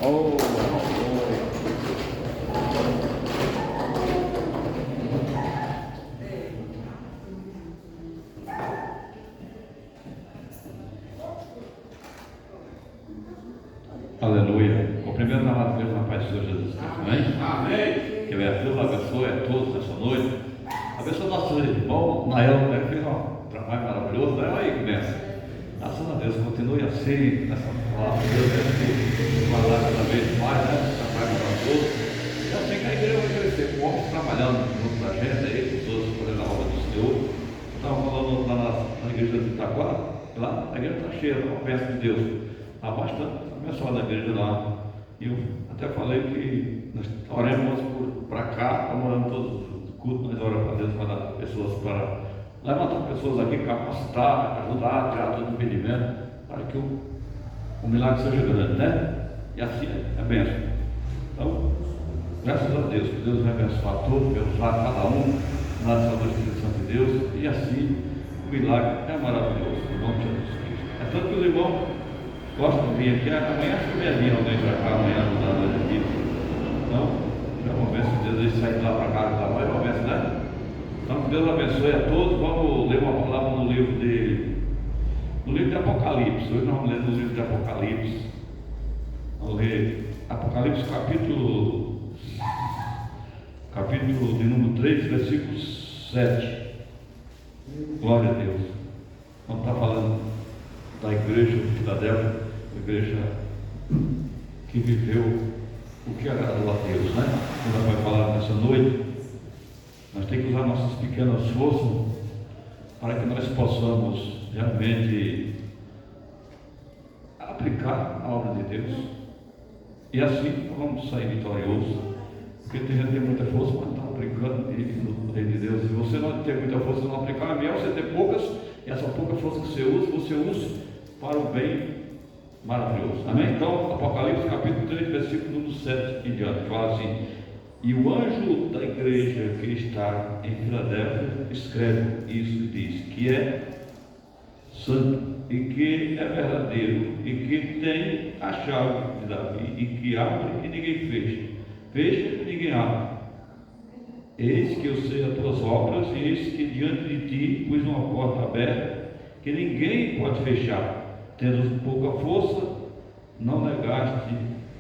Oh, aleluia. Aleluia. Cumprimento a amada Deus na paz do Senhor Jesus Cristo. Amém? Amém. Que Deus abençoe a todos essa noite. Abençoe nosso irmão Nael, né? Fez um trabalho maravilhoso. Né? Aí começa. Graças a Deus, continue assim, nessa palavra de Deus, que falar cada vez mais, né? Trabalho para todos. E assim que a igreja vai crescer, com homens trabalhando junto da gente, aí, com os outros fazendo a obra do Senhor. Eu estava falando lá na igreja de Itaquara, lá a igreja está cheia, é uma bênção de Deus. Há bastante abençoada a igreja lá. E eu até falei que nós oramos para cá, estamos orando todos os cultos, nós oramos para Deus para dar pessoas para levantar pessoas aqui, capacitar, ajudar, tirar todo o impedimento, para que o milagre seja grande, né? E assim é bênção. Então, graças a Deus, que Deus vai abençoar todos, vai usar cada um na saúde do Espírito Santo de Deus, e assim o milagre é maravilhoso, em nome de Jesus Cristo. É tanto que os irmãos gostam de vir aqui, amanhã acho que vier alguém para cá, amanhã ajudar nós aqui. Então, já vamos ver se Deus vai sair de lá para cá, vamos ver se, né? Então, que Deus abençoe a todos. Vamos ler uma palavra no livro de Apocalipse. Hoje nós vamos ler no livro de Apocalipse. Vamos ler Apocalipse capítulo de número 3, versículo 7. Glória a Deus. Vamos estar falando da igreja de Filadélfia, a igreja que viveu o que agradou a Deus, né? Ela vai falar nessa noite. Nós temos que usar nossas pequenas forças para que nós possamos realmente aplicar a obra de Deus. E assim nós vamos sair vitoriosos. Porque tem gente que tem muita força, mas não está aplicando no reino de Deus. Se você não tem muita força e não aplicar, é melhor você ter poucas, e essa pouca força que você use para o bem maravilhoso. Amém? Então, Apocalipse capítulo 3, versículo número 7 em diante, fala assim: e o anjo da igreja que está em Filadélfia escreve isso e diz que é santo, e que é verdadeiro, e que tem a chave de Davi, e que abre e ninguém fecha e ninguém abre. Eis que eu sei as tuas obras, e eis que diante de ti pus uma porta aberta, que ninguém pode fechar. Tendo pouca força, não negaste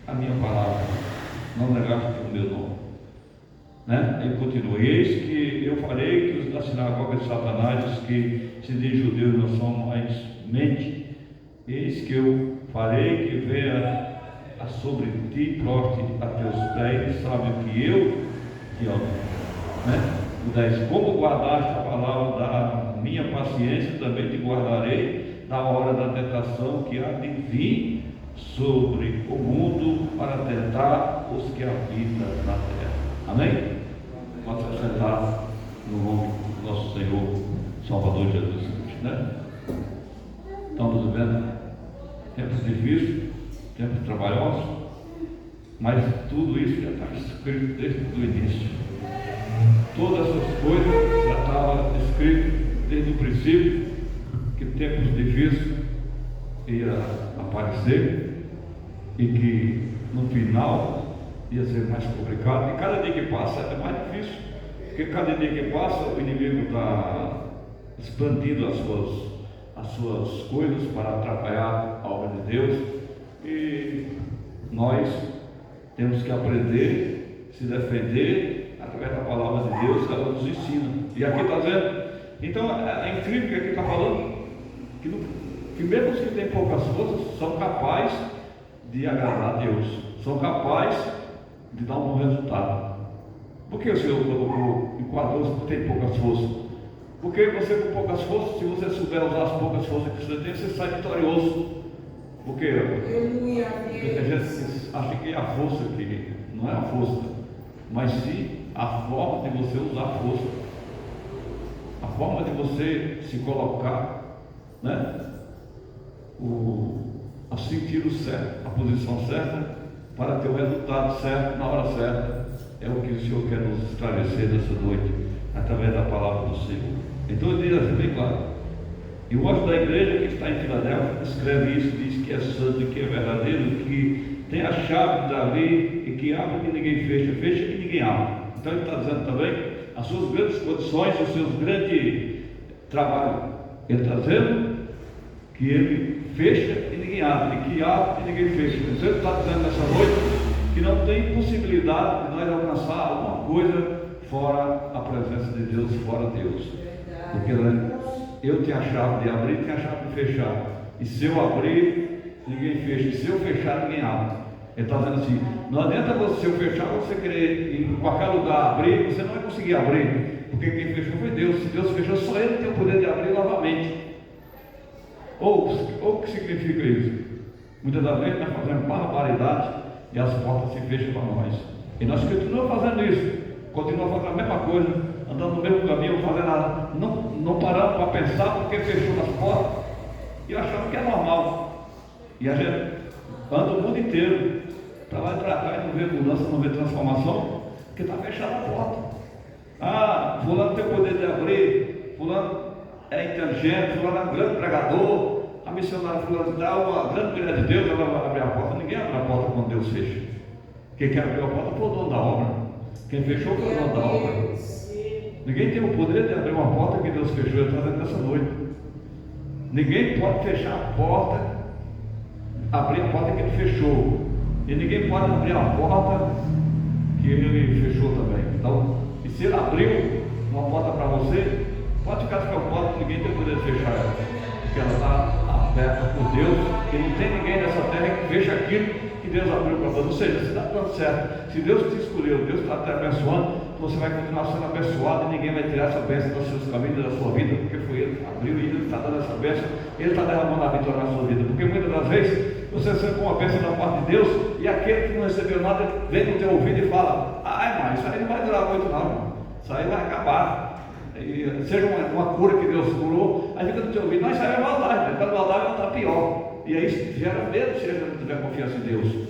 a minha palavra, não negaste o meu nome. Né? Ele continua: eis que eu farei que os da sinagoga de Satanás, os que se dizem judeus não são mais mente, eis que eu farei que venha sobre ti, proste a teus pés, sabe que eu te amo. Né? O 10: como guardaste a palavra da minha paciência, também te guardarei na hora da tentação que há de vir sobre o mundo para tentar os que habitam na terra. Amém? Vamos se sentar no nome do nosso Senhor Salvador Jesus Cristo, né? Estamos vivendo tempos difíceis, tempos trabalhosos, mas tudo isso já está escrito desde o início. Todas essas coisas já estavam escritas desde o princípio, que tempos difíceis ia aparecer e que no final ia ser mais complicado, e cada dia que passa é mais difícil, porque cada dia que passa o inimigo está expandindo as suas coisas para atrapalhar a obra de Deus, e nós temos que aprender, se defender através da palavra de Deus, que ela nos ensina. E aqui está dizendo, então é incrível que aqui está falando que mesmo os que têm poucas forças são capazes de agradar a Deus, são capazes de dar um bom resultado. Por que o Senhor colocou enquadrou os que têm poucas forças? Porque você com poucas forças, se você souber usar as poucas forças que você tem, você sai vitorioso. Porque tem gente que acha que é a força que não é a força, mas sim a forma de você usar a força, a forma de você se colocar, né? A sentir o certo, a posição certa, para ter o resultado certo na hora certa. É o que o Senhor quer nos esclarecer nessa noite, através da palavra do Senhor. Então ele diz assim bem claro: e o anjo da igreja que está em Filadélfia escreve isso, diz que é santo, que é verdadeiro, que tem a chave de Davi, e que abre e ninguém fecha, fecha e ninguém abre. Então ele está dizendo também as suas grandes condições, os seus grandes trabalhos. Ele está dizendo que ele fecha e ninguém abre, e que abre e ninguém fecha. Então ele está dizendo nessa noite que não tem possibilidade de nós alcançar alguma coisa fora a presença de Deus, fora Deus. Porque eu tenho a chave de abrir, tenho a chave de fechar. E se eu abrir, ninguém fecha. E se eu fechar, ninguém abre. Ele está dizendo assim, não adianta você, se eu fechar, você querer ir em qualquer lugar abrir, você não vai conseguir abrir. Porque quem fechou foi Deus. Se Deus fechou, só Ele tem o poder de abrir novamente. Ou o que significa isso? Muitas das vezes nós fazemos barbaridade e as portas se fecham para nós. E nós continuamos fazendo isso. Continuamos fazendo a mesma coisa, andando no mesmo caminho, fazendo nada. Não paramos para pensar porque fechou as portas e achamos que é normal. E a gente anda o mundo inteiro para lá e para cá e não vê mudança, não vê transformação, porque está fechada a porta. Ah, fulano tem o poder de abrir, fulano é inteligente, fulano é um grande pregador, a missionária fulano dá uma grande mulher de Deus, ela vai abrir a porta. Ninguém abre a porta quando Deus fecha. Quem quer abrir a porta foi o dono da obra. Quem fechou foi o dono da obra. Ninguém tem o poder de abrir uma porta que Deus fechou. Ele está dentro dessa noite. Ninguém pode fechar a porta, abrir a porta que ele fechou. E ninguém pode abrir a porta que ele fechou também. Então, e se ele abriu uma porta para você, pode ficar com a porta, ninguém tem o poder de fechar ela. Porque ela está aberta por Deus, e não tem ninguém nessa terra que feche aquilo que Deus abriu para você. Ou seja, se dá tudo certo, se Deus te escolheu, Deus está te abençoando, você vai continuar sendo abençoado e ninguém vai tirar essa bênção dos seus caminhos, da sua vida, porque foi Ele que abriu e Ele está dando essa bênção, Ele está derramando a vitória na sua vida. Porque muitas das vezes você recebe uma bênção da parte de Deus e aquele que não recebeu nada vem no teu ouvido e fala: ai, mas isso aí não vai durar muito, não, isso aí vai acabar. E seja uma cura que Deus curou, aí fica no teu ouvido, mas isso aí vai voltar, quando voltar vai voltar pior. E aí isso gera medo se a gente não tiver confiança em Deus.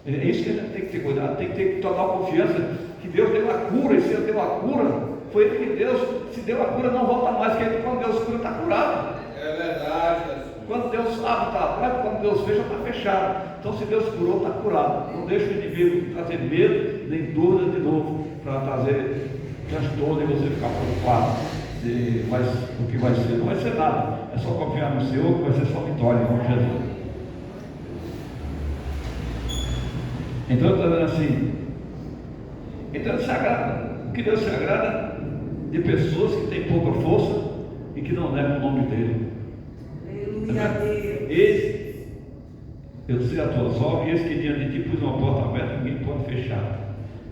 É isso que a gente tem que ter cuidado, tem que ter total confiança que Deus deu a cura, e se Ele deu a cura, foi Ele que Deus, se deu a cura, não volta mais, porque quando Deus cura, está curado. É verdade. Quando Deus abre, está aberto, quando Deus fecha, está fechado. Então, se Deus curou, está curado. Não deixa o inimigo trazer medo, nem dúvida de novo, para trazer transtorno e você ficar preocupado. Mas o que vai ser? Não vai ser nada. É só confiar no Senhor, que vai ser só vitória, com Jesus. Então, está dizendo assim. Então, se agrada. O que Deus se agrada de pessoas que têm pouca força e que não levam o nome dele. Eis, eu sei a tuas obras, e eis que diante de ti pus uma porta aberta, ninguém pode fechar.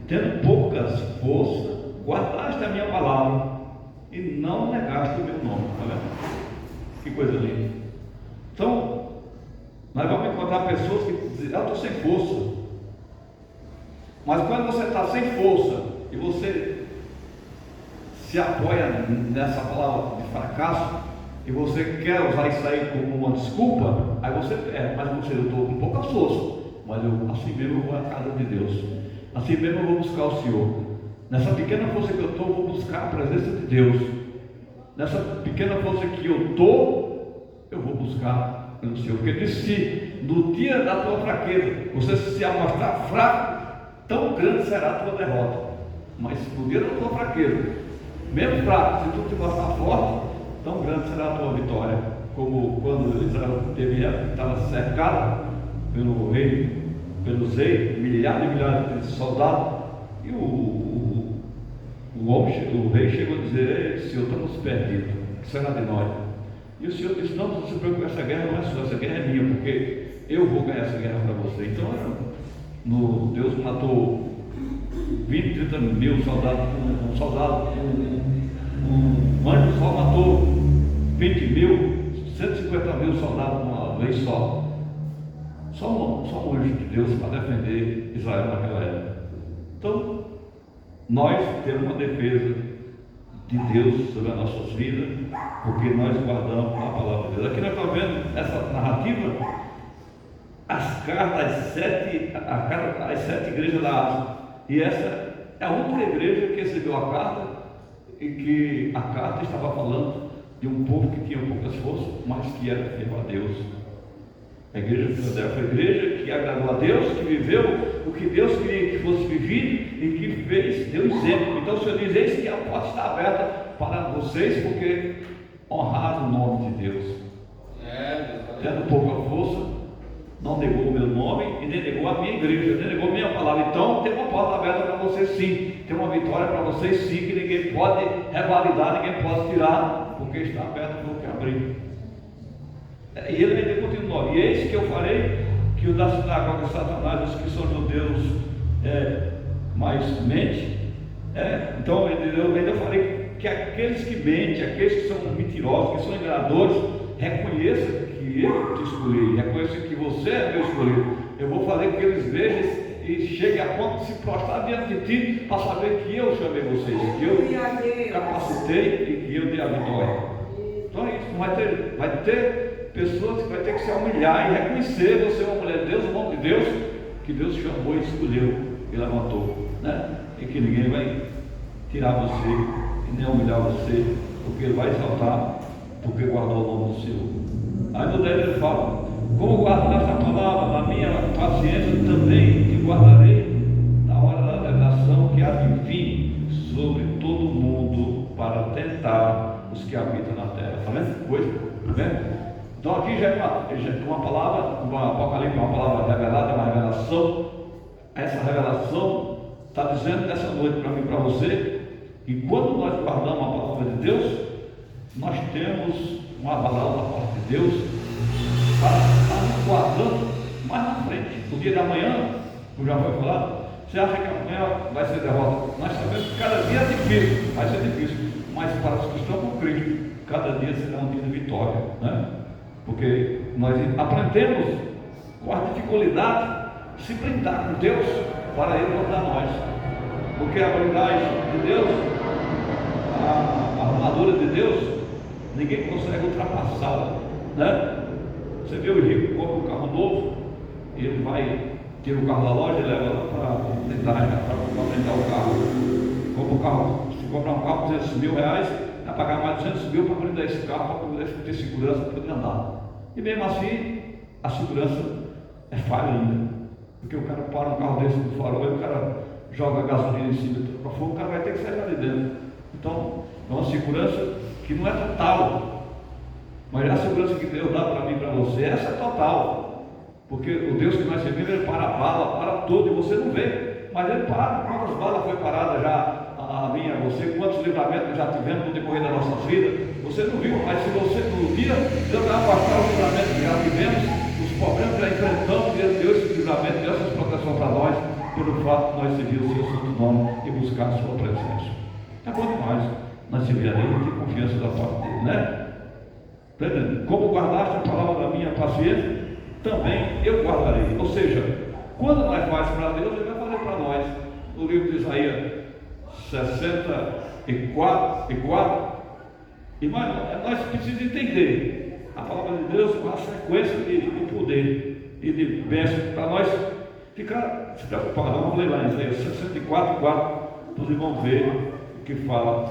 Tendo poucas forças, guardaste a minha palavra e não negaste o meu nome. Tá vendo? Que coisa linda. Então, nós vamos encontrar pessoas que dizem: eu estou sem força. Mas quando você está sem força e você se apoia nessa palavra de fracasso e você quer usar isso aí como uma desculpa, aí você mas você, eu estou com pouca força, mas assim mesmo eu vou à casa de Deus, assim mesmo eu vou buscar o Senhor. Nessa pequena força que eu estou, eu vou buscar a presença de Deus. Nessa pequena força que eu estou, eu vou buscar o Senhor. Porque disse: se no dia da tua fraqueza você se amostrar fraco, tão grande será a tua derrota. Mas no dia da tua fraqueza, mesmo fraco, se tu te mostrar forte, tão grande será a tua vitória. Como quando Israel estava cercado pelo rei, pelos reis, milhares e milhares de soldados, e o rei chegou a dizer: ei, Senhor, estamos perdidos, o que será de nós? E o Senhor disse: não se preocupe, essa guerra não é sua, essa guerra é minha, porque eu vou ganhar essa guerra para você. Então, Deus matou 20, 30 mil soldados, um anjo só matou 20 mil, 150 mil soldados uma vez só. Só um anjo de Deus para defender Israel naquela época. Então, nós temos uma defesa de Deus sobre as nossas vidas, porque nós guardamos a palavra de Deus. Aqui nós estamos vendo essa narrativa, as cartas às 7 igrejas da Ásia. E essa é a única igreja que recebeu a carta, e que a carta estava falando de um povo que tinha poucas forças, mas que era fiel a Deus. A igreja de Filadélfia foi a igreja que agradou a Deus, que viveu o que Deus queria que fosse vivido e que fez, deu exemplo. Então o Senhor diz: eis que a porta está aberta para vocês, porque honraram o nome de Deus. Tendo pouca força, não negou o meu nome e nem negou a minha igreja, nem negou a minha palavra. Então tem uma porta aberta para vocês sim, tem uma vitória para vocês sim, que ninguém pode revalidar, ninguém pode tirar, porque está aberto porque abriu. E ele ainda continua: e eis que eu farei que o da sinagoga de Satanás, os que são judeus mais mente, então eu ainda farei que aqueles que mentem, aqueles que são mentirosos, que são enganadores, reconheçam que eu te escolhi, reconheçam que você é meu escolhido. Eu vou fazer que eles vejam e cheguem a ponto de se prostrar diante de ti, para saber que eu chamei vocês, que eu capacitei e que eu dei a vitória. Então é isso, vai ter pessoas que vai ter que se humilhar e reconhecer: você é uma mulher de Deus, o nome de Deus, que Deus chamou e escolheu e levantou, né? E que ninguém vai tirar você e nem humilhar você, porque ele vai exaltar, porque guardou o nome do Senhor. Aí no 10 ele fala: como guardaste a palavra na minha paciência, também te guardarei na hora da revelação que há de vir sobre todo o mundo para tentar os que habitam na terra. Está vendo? Coisa, tá vendo? Então aqui já é uma palavra, uma Apocalipse, uma palavra revelada, uma revelação. Essa revelação está dizendo nessa noite para mim e para você, que quando nós guardamos a palavra de Deus, nós temos uma palavra da parte de Deus para estar nos guardando mais na frente. No dia de amanhã, como já foi falado, você acha que amanhã vai ser derrota? Nós sabemos que cada dia é difícil, vai ser difícil, mas para os que estão com Cristo, cada dia será um dia de vitória, né? Porque nós aprendemos com a dificuldade se blindar com Deus para Ele guardar nós. Porque a blindagem de Deus, a armadura de Deus, ninguém consegue ultrapassá-la, né? Você vê o rico compra um carro novo, ele vai, tira o carro da loja e leva lá para blindagem, para blindar o carro. Compra um carro, se comprar um carro por R$200 mil, vai pagar mais de 200 mil para blindar esse carro, para poder ter segurança, para poder andar. E mesmo assim, a segurança é falha ainda, porque o cara para um carro desse no farol e o cara joga gasolina em cima e para fogo, o cara vai ter que sair lá de dentro. Então, é uma segurança que não é total, mas a segurança que Deus dá para mim e para você, essa é total, porque o Deus que nós servimos, ele para a bala, para tudo, e você não vê, mas ele para. Quantas balas foi parada já a minha, você, quantos livramentos já tivemos no decorrer da nossa vida, você não viu, mas se você no dia, Deus vai afastar os livramentos que já tivemos, os problemas que já enfrentamos, Deus deu esse livramento, deu essa proteção para nós, pelo fato de nós servir o seu santo nome e buscar a sua presença. É bom demais, nós serviremos e ter confiança da parte dele, né? Como guardaste a palavra da minha paciência, também eu guardarei. Ou seja, quando nós fazemos para Deus, Ele vai fazer para nós. No livro de Isaías 64, e nós precisamos entender a palavra de Deus com a sequência de poder e de bênção, para nós ficar se preocupados. Vamos ler lá em Isaías 64, 4, os irmãos ver o que fala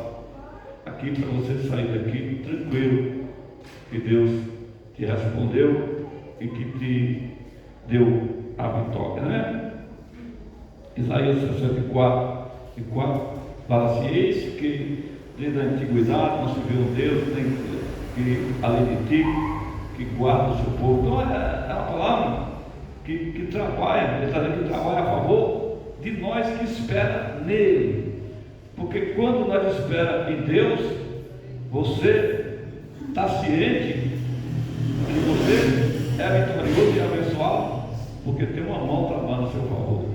aqui, para você sair daqui tranquilo, que Deus te respondeu e que te deu a vitória, né? Isaías 64, 4 fala assim: eis que desde a antiguidade não se viu um Deus que além de ti, que guarda o seu povo. Então é uma palavra que trabalha, ele está dizendo que trabalha a favor de nós que espera nele. Porque quando nós esperamos em Deus, você está ciente que você é vitorioso e abençoado, porque tem uma mão trabalhando a seu favor,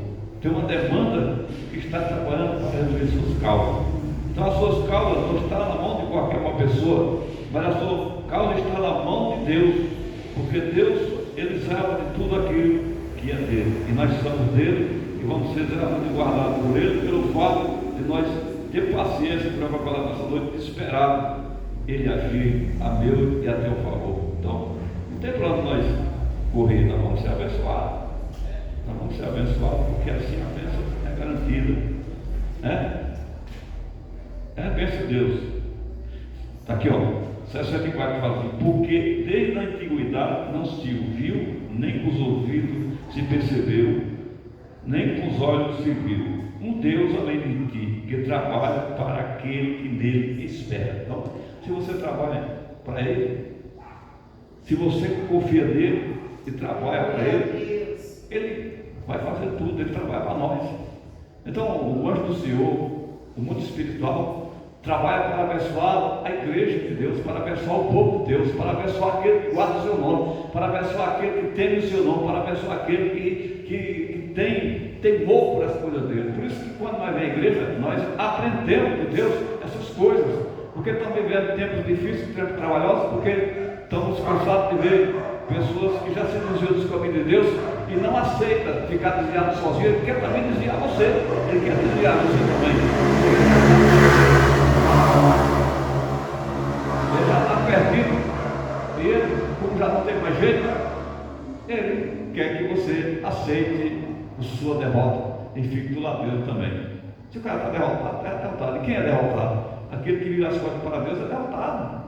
tem uma demanda que está trabalhando para resolver suas causas. Então as suas causas não estão na mão de qualquer uma pessoa, mas a sua causa está na mão de Deus, porque Deus, Ele zela de tudo aquilo que é dele, e nós somos dele, e vamos ser zelados e guardados por Ele, pelo fato de nós ter paciência para falar nessa noite, esperar Ele agir a meu e a teu favor. Então, não tem para onde nós correr, nós vamos ser abençoados. Nós vamos ser abençoados, porque assim a bênção é garantida. É a bênção de Deus. Está aqui, ó, 64 fala assim: porque desde a antiguidade não se ouviu, nem com os ouvidos se percebeu, nem com os olhos se viu. Um Deus além de ti, que trabalha para aquele que nele espera. Então, se você trabalha para Ele, se você confia nele e trabalha para Ele, Ele vai fazer tudo, Ele trabalha para nós. Então, o anjo do Senhor, o mundo espiritual, trabalha para abençoar a igreja de Deus, para abençoar o povo de Deus, para abençoar aquele que guarda o seu nome, para abençoar aquele que teme o seu nome, para abençoar aquele que tem temor por as coisas dele. Por isso que quando nós vem à igreja, nós aprendemos de Deus essas coisas, porque estamos vivendo tempos difíceis, tempos trabalhosos, porque estamos cansados de ver pessoas que já se desviam dos caminhos de Deus e não aceitam ficar desviado sozinho. Ele quer também desviar você, Ele quer desviar você também. Ele já está perdido e ele, como já não tem mais jeito, ele quer que você aceite a sua derrota e fique do lado dele também. Se o cara está derrotado, é derrotado. E quem é derrotado? Aquele que vira as costas para Deus é derrotado.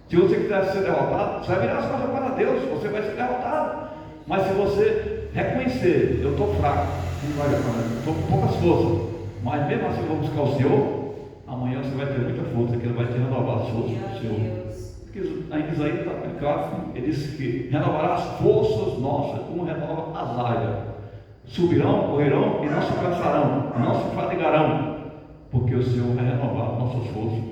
Se você quiser ser derrotado, você vai virar as costas para Deus, você vai ser derrotado. Mas se você reconhecer, eu estou fraco, estou com poucas forças, mas mesmo assim eu vou buscar o Senhor, amanhã você vai ter muita força, que Ele vai te renovar as forças do Senhor. Porque ainda Isaías está aplicado, ele disse que renovará as forças nossas, como renova as águias. Subirão, correrão e não se cansarão, não se fatigarão, porque o Senhor vai renovar nossas forças.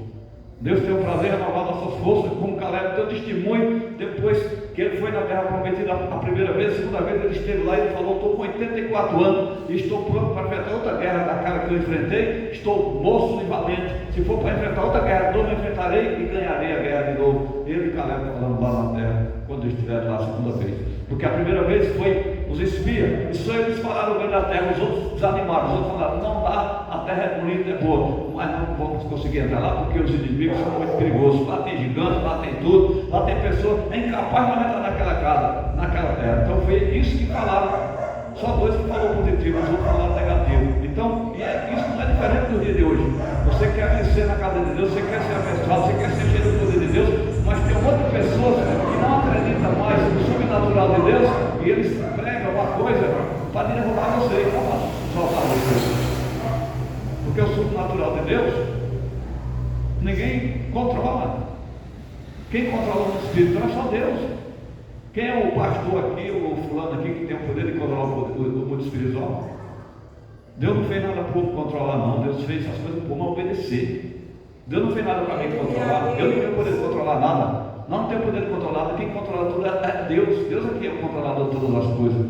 Deus tem o prazer de renovar nossas forças, como Caleb deu testemunho, depois que ele foi na terra prometida a primeira vez, a segunda vez ele esteve lá e ele falou: estou com 84 anos e estou pronto para enfrentar outra guerra daquela que eu enfrentei, estou moço e valente, se for para enfrentar outra guerra de novo, eu enfrentarei e ganharei a guerra de novo. Ele e Caleb falando lá na terra, quando estiver lá a segunda vez, porque a primeira vez foi os espias, e só eles falaram bem da terra, os outros desanimaram, os outros falaram: não dá, a terra é bonita, é boa, mas não vamos conseguir entrar lá porque os inimigos são muito perigosos, lá tem gigantes, lá tem tudo, lá tem pessoas, é incapaz de entrar naquela casa, naquela terra. Então foi isso que falaram, só dois que falaram positivo, os outros falaram negativo. Então, isso não é diferente do dia de hoje. Você quer vencer na casa de Deus, você quer ser abençoado, você quer ser cheio do poder de Deus, mas tem um monte de pessoas que não acreditam mais no sobrenatural de Deus, e eles pregam uma coisa para derrubar você, não para soltar você. Porque o sobrenatural de Deus, ninguém controla. Quem controla o Espírito é só Deus. Quem é o pastor aqui, ou o fulano aqui, que tem o poder de controlar o mundo espiritual? Deus não fez nada para o povo controlar, não. Deus fez essas coisas para o povo obedecer. Deus não fez nada para mim controlar. Deus não tem o poder de controlar nada. Não tem o poder de controlar. Quem controla tudo é Deus. Deus é que é o controlador de todas as coisas.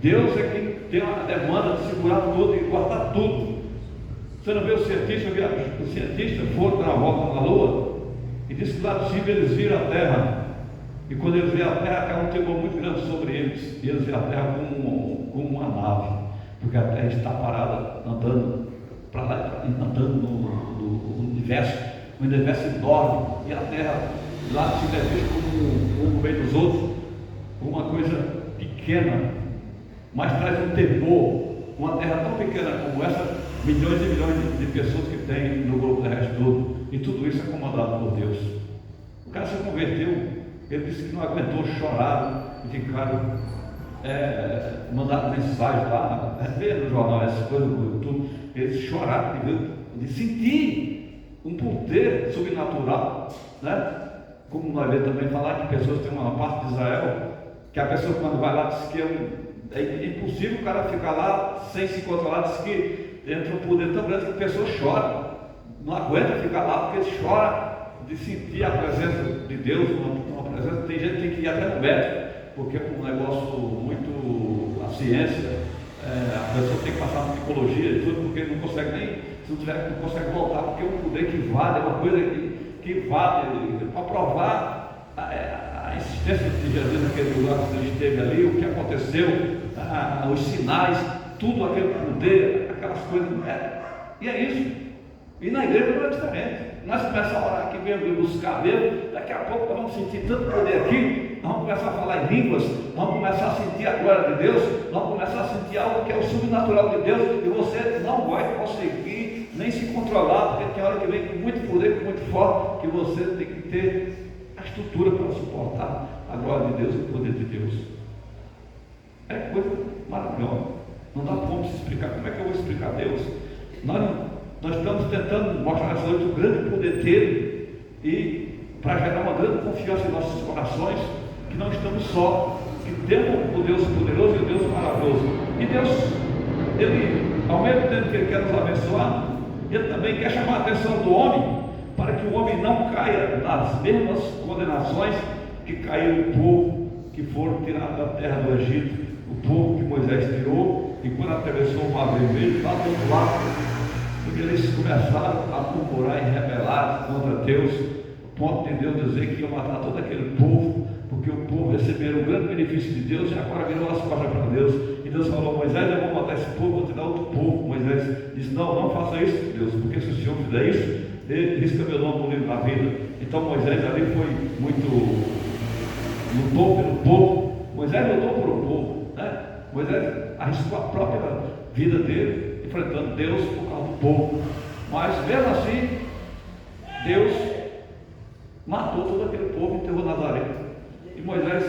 Deus é que tem uma demanda de segurar tudo e guardar tudo. Você não vê o cientista foram dar uma volta na Lua e disse que lá de cima eles viram a Terra, e quando eles viram a Terra, caiu um temor muito grande sobre eles, e eles viram a Terra como uma nave, porque a Terra está parada, andando para lá, andando no universo, um universo enorme, e a Terra lá de cima é vista como no meio dos outros, uma coisa pequena, mas traz um temor. Uma terra tão pequena como essa, milhões e milhões de pessoas que tem no globo terrestre todo, e tudo isso é comandado por Deus. O cara se converteu, ele disse que não aguentou, chorar e ficaram, mandaram mensagem lá, vê no jornal essas coisas, tudo, eles choraram de sentir um poder sobrenatural, né? Como nós vemos também falar que pessoas têm uma parte de Israel, que a pessoa quando vai lá diz que é impossível o cara ficar lá sem se controlar, diz que entra um poder tão grande que a pessoa chora, não aguenta ficar lá, porque chora de sentir a presença de Deus, uma presença. Tem gente que tem que ir até no médico, porque é um negócio muito, a ciência, a pessoa tem que passar na psicologia e tudo, porque não consegue nem, se não tiver, não consegue voltar, porque é um poder que vale, é uma coisa que vale, para provar a existência de Jesus naquele lugar que ele esteve ali, o que aconteceu, os sinais, tudo aquele poder, aquelas coisas, e é isso. E na igreja não é diferente. Nós começamos a orar aqui mesmo, buscar mesmo, daqui a pouco nós vamos sentir tanto poder aqui, nós vamos começar a falar em línguas, nós vamos começar a sentir a glória de Deus, nós vamos começar a sentir algo que é o sobrenatural de Deus, e você não vai conseguir nem se controlar, porque tem hora que vem com muito poder, com muito forte, que você tem que ter a estrutura para suportar a glória de Deus e o poder de Deus. É coisa maravilhosa. Não dá como se explicar. Como é que eu vou explicar Deus? Nós estamos tentando mostrar essa noite o grande poder dele e para gerar uma grande confiança em nossos corações, que não estamos só, que temos o Deus poderoso e o Deus maravilhoso. E Deus, Ele, ao mesmo tempo que Ele quer nos abençoar, Ele também quer chamar a atenção do homem, para que o homem não caia nas mesmas condenações que caiu o povo que foram tirados da terra do Egito, o povo que Moisés tirou, e quando atravessou o Mar Vermelho, lá do outro lado, porque eles começaram a murmurar e rebelar contra Deus, ao ponto de Deus dizer que ia matar todo aquele povo, porque o povo receberam o grande benefício de Deus e agora virou as costas para Deus. E Deus falou: Moisés, eu vou matar esse povo, vou te dar outro povo. Moisés disse: não faça isso, Deus, porque se o Senhor fizer isso, ele risca meu nome no livro da vida. Então Moisés ali foi lutou pelo povo. Moisés lutou pelo povo, né? Moisés arriscou a própria vida dele, enfrentando Deus por causa do povo. Mas mesmo assim, Deus matou todo aquele povo e enterrou Nazaré. E Moisés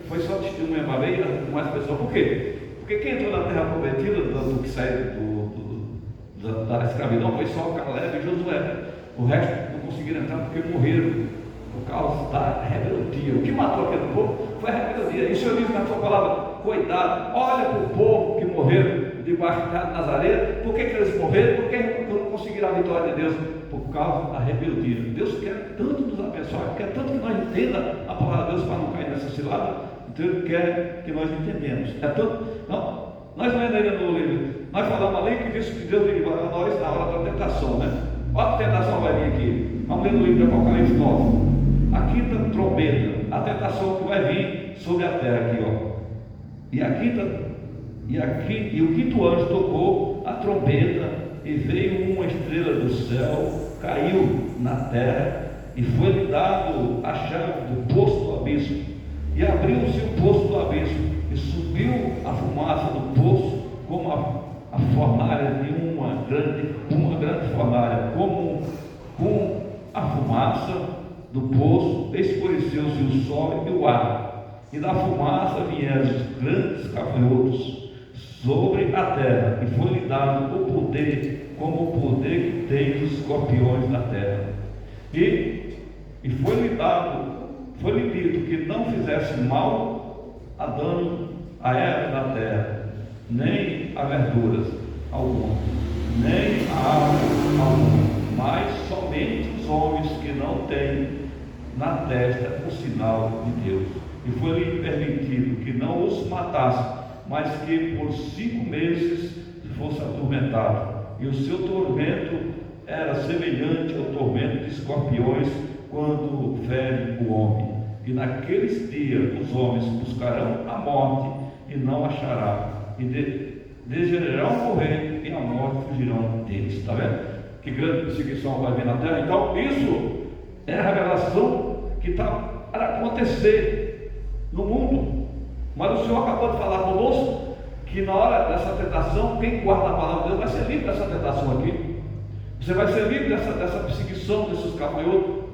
foi só testemunha para ver com mais pessoas. Por quê? Porque quem entrou na terra prometida, do que saiu da escravidão, foi só Caleb e Josué. O resto não conseguiram entrar porque morreram por causa da rebeldia. O que matou aquele povo foi a rebeldia. E o Senhor diz na sua palavra: cuidado, olha para o povo que morreram debaixo de Nazaré. Por que eles morreram? Porque não conseguiram a vitória de Deus, por causa da rebeldia. Deus quer tanto nos abençoar, quer tanto que nós entendamos a palavra de Deus para não cair nessa cilada. Então Ele quer que nós entendemos. É tanto, não, nós lendo ainda no livro, nós falamos ali que disse que Deus livra nós na hora da tentação, né? Olha a tentação vai vir aqui. Vamos ler no livro de Apocalipse 9. A quinta trombeta, a tentação que vai vir sobre a terra aqui, ó. E o quinto anjo tocou a trombeta, e veio uma estrela do céu, caiu na terra, e foi-lhe dado a chave do poço do abismo. E abriu-se o poço do abismo, e subiu a fumaça do poço, como a fornalha de uma grande fornalha, como com a fumaça do poço, escureceu-se o sol e o ar, e da fumaça vieram os grandes gafanhotos sobre a terra, e foi-lhe dado o poder, como o poder que tem os escorpiões na terra. E foi-lhe dito que não fizesse mal a dano a erva da terra, nem a verduras alguma, nem a árvore alguma, mas somente os homens que não têm na testa o sinal de Deus. E foi-lhe permitido que não os matasse, mas que por 5 meses fosse atormentado. E o seu tormento era semelhante ao tormento de escorpiões quando fere o homem. E naqueles dias os homens buscarão a morte e não achará, e desejarão morrer e a morte fugirão deles. Está vendo? Que grande perseguição vai vir na terra. Então isso é a revelação que está para acontecer no mundo. Mas o Senhor acabou de falar conosco que na hora dessa tentação, quem guarda a palavra de Deus vai ser livre dessa tentação aqui. Você vai ser livre dessa perseguição desses gafanhotos,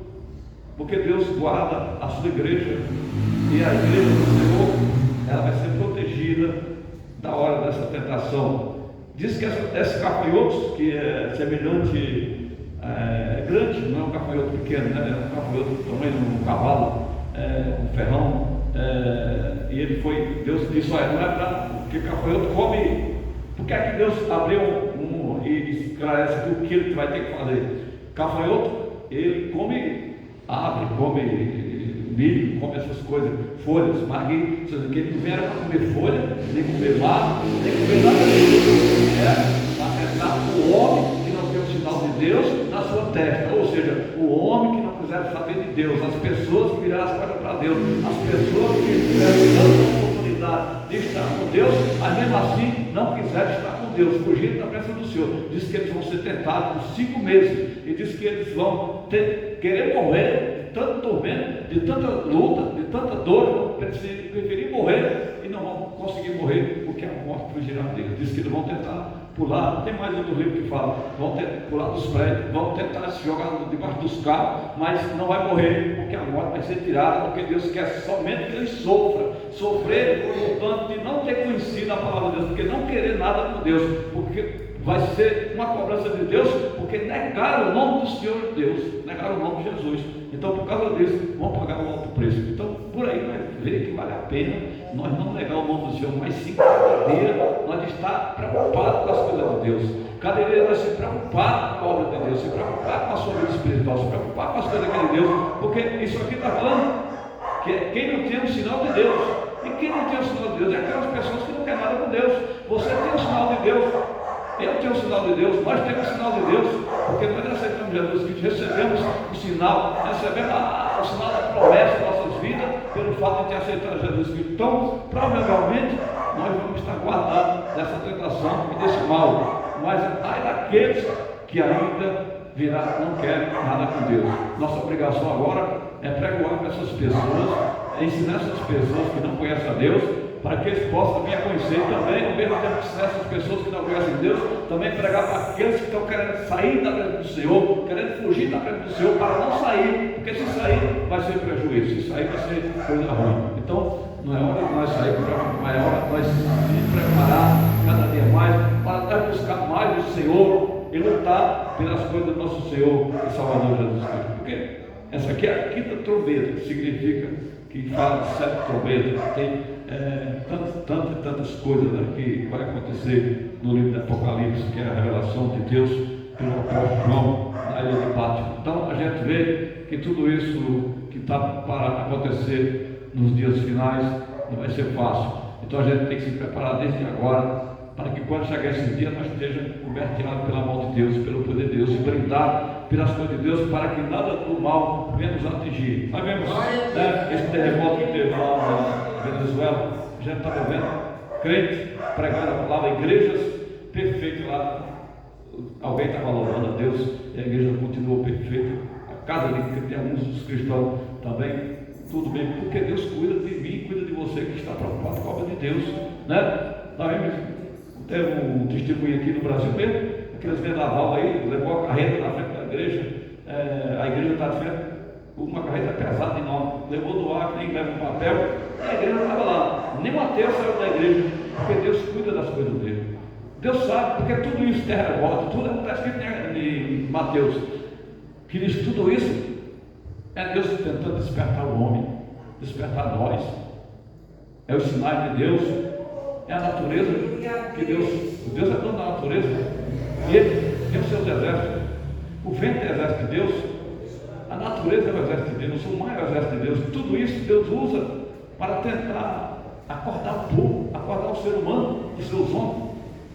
porque Deus guarda a sua igreja, e a igreja do Senhor, ela vai ser protegida da hora dessa tentação. Diz que esses gafanhotos, que é semelhante, grande, não é um gafanhoto pequeno, né? É um gafanhoto do tamanho de um cavalo, um ferrão. E ele foi, Deus disse: olha, não é para, porque gafanhoto come. Por que é que Deus abriu e esclarece aqui o que ele vai ter que fazer? Gafanhoto, ele come árvore, come milho, come essas coisas, folhas, marguinhos, que ele não vieram para comer folha, nem comer mar, nem comer nada disso. Para tentar o homem que não tem o sinal de Deus na sua testa, ou seja, o homem que não quiser saber de Deus, as pessoas que viraram as costas para Deus, as pessoas que tiveram tanta oportunidade de estar com Deus, mas mesmo assim não quiserem estar com Deus, fugindo da presença do Senhor. Diz que eles vão ser tentados por 5 meses, e diz que eles vão querer morrer de tanto tormento, de tanta luta, de tanta dor, vão preferir morrer e não vão conseguir morrer, porque a morte fugirá deles. Diz que eles vão tentar pular, tem mais um livro que fala, vão pular dos prédios, vão tentar se jogar debaixo dos carros, mas não vai morrer, porque a morte vai ser tirada, porque Deus quer somente que ele sofra sofrer por tanto de não ter conhecido a palavra de Deus, porque não querer nada com Deus, porque vai ser uma cobrança de Deus, porque negaram o nome do Senhor Deus, negaram o nome de Jesus. Então, por causa disso, vão pagar um alto preço. Então, por aí vai ver que vale a pena nós não negar o nome do Senhor, mas sim cada dia nós estar preocupados com as coisas de Deus. Cada dia nós se preocupar com a obra de Deus, se preocupar com a sua vida espiritual, se preocupar com as coisas de Deus, porque isso aqui está falando que quem não tem o sinal de Deus, e quem não tem o sinal de Deus é aquelas pessoas que não querem nada com Deus. Você tem o sinal de Deus, eu tenho o sinal de Deus, nós temos o sinal de Deus, porque nós aceitamos Jesus Cristo, recebemos o sinal, recebemos o sinal da promessa em nossas vidas, pelo fato de ter aceitado Jesus Cristo. Então, provavelmente, nós vamos estar guardados dessa tentação e desse mal, mas ai daqueles que ainda não querem nada com Deus. Nossa obrigação agora é pregoar para essas pessoas, ensinar essas pessoas que não conhecem a Deus, para que eles possam vir a conhecer também, ao mesmo tempo que ensinar essas pessoas que não conhecem Deus, também pregar para aqueles que estão querendo sair da presença do Senhor, querendo fugir da presença do Senhor, para não sair, porque se sair vai ser prejuízo, se sair vai ser coisa ruim. Então, não é hora de nós sairmos, mas é hora de nós nos preparar cada dia mais, para nós buscar mais o Senhor e lutar pelas coisas do nosso Senhor e Salvador Jesus Cristo. Porque essa aqui é a quinta trombeta, que significa que fala de 7 trombetas, tem tantas coisas que vai acontecer no livro do Apocalipse, que é a revelação de Deus pelo apóstolo João na ilha de Patmos. Então a gente vê que tudo isso que está para acontecer nos dias finais não vai ser fácil. Então a gente tem que se preparar desde agora, para que quando chegar esse dia nós estejamos coberteados pela mão de Deus, pelo poder de Deus, e brindados pelas coisas de Deus, para que nada do mal venha nos atingir. Nós vemos esse terremoto que teve lá na Venezuela, a gente estava vendo crente pregando a palavra, igrejas perfeitas lá, alguém estava louvando a Deus, e a igreja continuou perfeita, a casa de alguns dos cristãos também, tudo bem, porque Deus cuida de mim, cuida de você que está preocupado com a obra de Deus, né? Nós vemos, teve um testemunho aqui no Brasil mesmo, aqueles vendaval aí, levou a carreta na frente da igreja, a igreja está de frente, uma carreta pesada enorme, levou do ar, que nem leva um papel, e a igreja estava lá, nem um ateu saiu da igreja, porque Deus cuida das coisas dele. Deus sabe, porque tudo isso, terremoto, tudo está escrito em Mateus, que diz tudo isso, é Deus tentando despertar o homem, despertar nós, é os sinais de Deus, é a natureza que Deus é dono da natureza, e Ele tem os seus exércitos, o vento é o exército de Deus, a natureza é o exército de Deus, o mar é o exército de Deus, tudo isso Deus usa para tentar acordar o povo, acordar o ser humano, o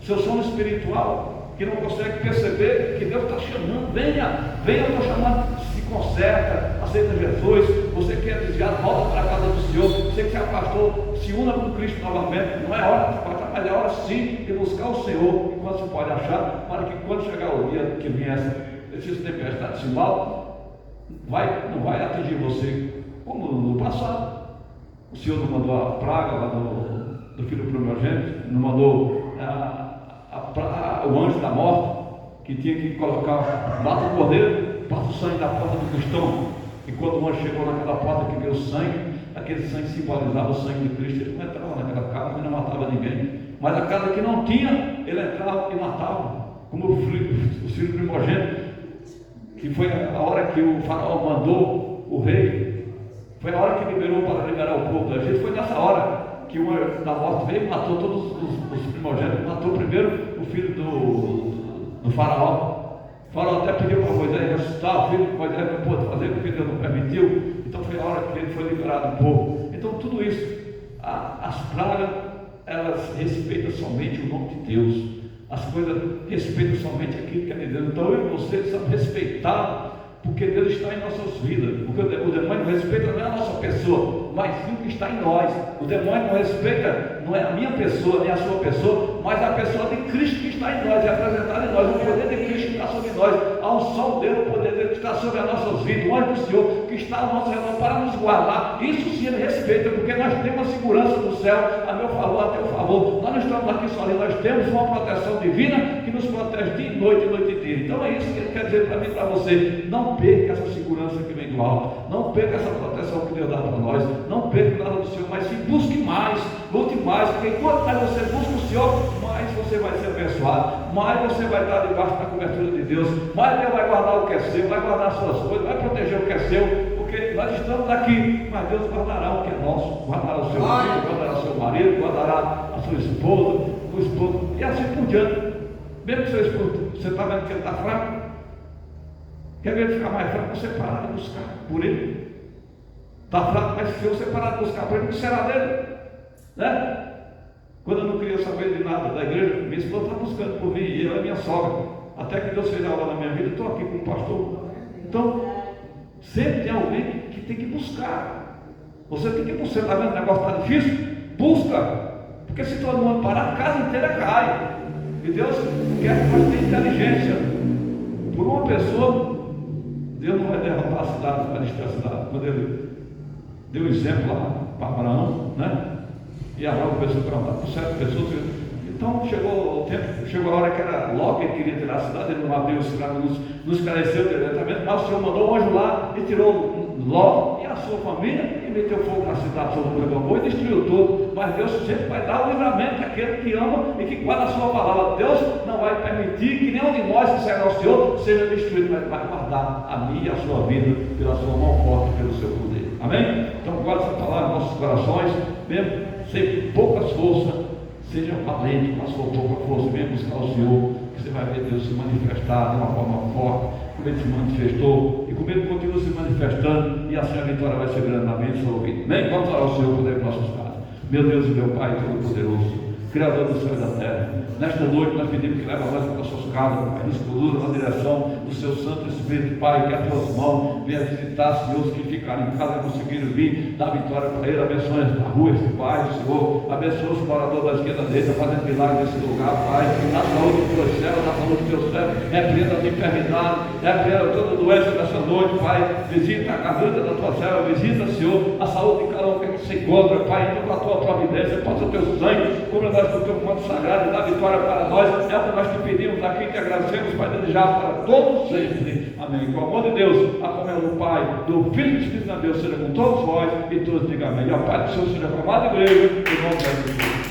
seu sono espiritual, que não consegue perceber que Deus está chamando, venha, eu estou chamando, se conserta, aceita Jesus, você que é desviado, volta para a casa do Senhor, você que se afastou, se una com Cristo novamente, não é hora de afastar, mas é hora sim de buscar o Senhor, enquanto se pode achar, para que quando chegar o dia que vier essa tempestade de mal, não vai atingir você, como no passado. O Senhor não mandou a praga lá do filho primogênito, não mandou o anjo da morte, que tinha que colocar, mata o cordeiro, passa o sangue da porta do cristão, e quando o anjo chegou naquela porta que viu o sangue, aquele sangue simbolizava o sangue de Cristo, ele não entrava naquela casa e não matava ninguém, mas a casa que não tinha, ele entrava e matava, como o filho primogênito, que foi a hora que o faraó mandou o rei, foi a hora que liberou para liberar o povo. A gente foi nessa hora que o anjo da morte veio e matou todos os primogênitos, matou primeiro o filho do faraó. O faraó até pediu para Moisés ressuscitar, o filho de Moisés não pôde fazer porque Deus não permitiu, então foi a hora que ele foi liberado do povo. Então tudo isso, as pragas, elas respeitam somente o nome de Deus, as coisas respeitam somente aquilo que é de Deus. Então eu e você precisamos respeitar, porque Deus está em nossas vidas, porque o demônio não respeita não é a nossa pessoa, mas sim o que está em nós. O demônio não respeita, não é a minha pessoa, nem a sua pessoa, mas a pessoa de Cristo que está em nós, é apresentada em nós, o poder de Cristo que está sobre nós, a unção dele, o poder dele que está sobre as nossas vidas, o anjo do Senhor que está ao nosso redor para nos guardar. Isso sim ele respeita, porque nós temos a segurança do céu a meu favor, a teu favor. Nós não estamos aqui sozinhos, nós temos uma proteção divina que nos protege dia e noite e dia. Então é isso que ele quer dizer para mim e para você. Não perca essa segurança que vem do alto, não perca essa proteção que Deus dá para nós, não perca nada do Senhor, mas se busque mais lute mais, porque quanto mais você busca o Senhor, mais você vai ser abençoado, mais você vai estar debaixo da cobertura de Deus, mais Deus vai guardar o que é seu, vai guardar as suas coisas, vai proteger o que é seu, porque nós estamos aqui, mas Deus guardará o que é nosso, guardará o seu filho, guardará o seu marido, guardará a sua esposa, o esposo, e assim por diante. Mesmo que seu esposo, você está vendo que ele está fraco, quer ver ele ficar mais fraco, você parar de buscar por ele. Está fraco, mas se você parar de buscar por ele, o que será dele? Né? Quando eu não queria saber de nada da igreja, minha esposa está buscando por mim, e ela é minha sogra. Até que Deus fez a obra na minha vida, eu estou aqui como pastor. Então, sempre tem alguém que tem que buscar. Você tem que buscar, está vendo? O negócio está difícil? Busca. Porque se todo mundo parar, a casa inteira cai. E Deus quer que nós tenhamos inteligência. Por uma pessoa, Deus não vai derrubar a cidade, vai destruir a cidade. Quando ele deu exemplo lá para Abraão, né? E Abraão começou a perguntar por 7 pessoas. Então chegou o tempo, chegou a hora que era Ló que queria tirar a cidade, ele não abriu o escravo, não esclareceu diretamente, mas o Senhor mandou um anjo lá e tirou Ló e a sua família e meteu fogo na cidade, pegou e destruiu tudo. Mas Deus sempre vai dar o livramento àquele que ama e que guarda a sua palavra. Deus não vai permitir que nenhum de nós que será o Senhor seja destruído, mas vai guardar a minha e a sua vida pela sua mão forte, pelo seu poder. Amém? Então guarda essa palavra em nossos corações, mesmo sem poucas forças, seja valente, mas com pouca força, venha buscar o Senhor, que você vai ver Deus se manifestar de uma forma forte, como Ele se manifestou, e como Ele continua se manifestando, e assim a vitória vai ser grande na mente sua vida. Nem vamos orar ao Senhor por aí nossos casos. Meu Deus e meu Pai Todo-Poderoso, Criador do céu e da terra, nesta noite nós pedimos que leve a nós para as suas casas, Pai, nos conduza na direção do seu Santo Espírito, Pai, que as tuas mãos venham visitar, Senhor, os que ficarem em casa e conseguiram vir, dá vitória para ele, abençoe as ruas, Pai, Senhor, abençoe os moradores da esquerda direita, fazendo milagre nesse lugar, Pai, na saúde dos teus céus, na saúde dos teus céus, repreenda as enfermidades, repreenda toda doença nessa noite, Pai, visita a garganta da tua serva, visita, Senhor, a saúde de cada um que se encontra, Pai, então com a tua providência, passa o teu sangue, cubra nós com o teu manto sagrado, dá vitória para nós, é o que nós te pedimos aqui, te agradecemos, Pai, desde já para todos sempre, amém. Com o amor de Deus, a comunhão do Pai, do Filho e do Espírito de Deus, seja com todos vós, e todos digam amém. E a paz do Senhor seja com a amada igreja, em nome de Jesus.